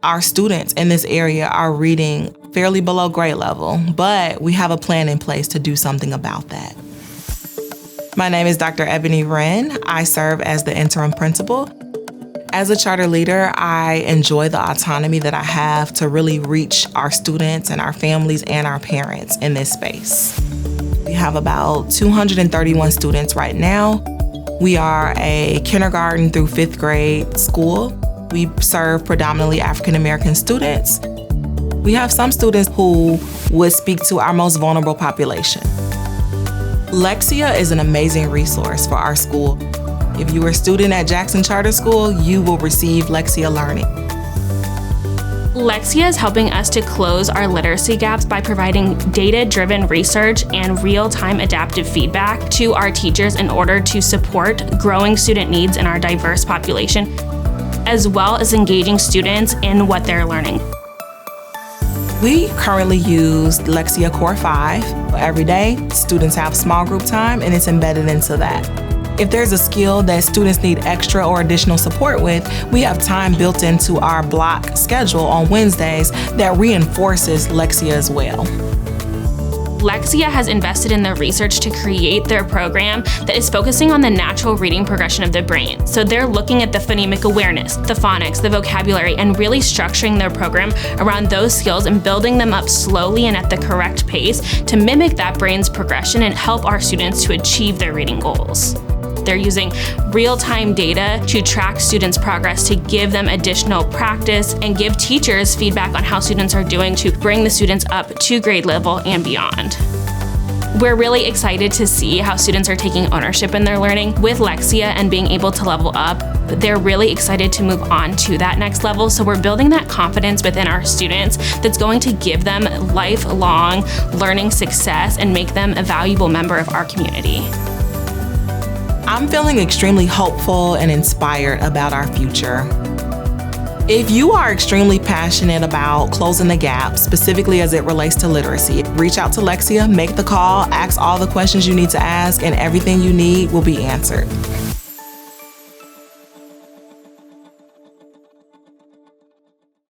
Our students in this area are reading fairly below grade level, but we have a plan in place to do something about that. My name is Dr. Ebony Wrenn. I serve as the interim principal. As a charter leader, I enjoy the autonomy that I have to really reach our students and our families and our parents in this space. We have about 231 students right now. We are a kindergarten through 5th grade school. We serve predominantly African American students. We have some students who would speak to our most vulnerable population. Lexia is an amazing resource for our school. If you are a student at Jackson Charter School, you will receive Lexia Learning. Lexia is helping us to close our literacy gaps by providing data-driven research and real-time adaptive feedback to our teachers in order to support growing student needs in our diverse population, as well as engaging students in what they're learning. We currently use Lexia Core5. Every day, students have small group time and it's embedded into that. If there's a skill that students need extra or additional support with, we have time built into our block schedule on Wednesdays that reinforces Lexia as well. Lexia has invested in the research to create their program that is focusing on the natural reading progression of the brain. So they're looking at the phonemic awareness, the phonics, the vocabulary, and really structuring their program around those skills and building them up slowly and at the correct pace to mimic that brain's progression and help our students to achieve their reading goals. They're using real-time data to track students' progress, to give them additional practice and give teachers feedback on how students are doing to bring the students up to grade level and beyond. We're really excited to see how students are taking ownership in their learning with Lexia and being able to level up. They're really excited to move on to that next level, so we're building that confidence within our students that's going to give them lifelong learning success and make them a valuable member of our community. I'm feeling extremely hopeful and inspired about our future. If you are extremely passionate about closing the gap, specifically as it relates to literacy, reach out to Lexia, make the call, ask all the questions you need to ask, and everything you need will be answered.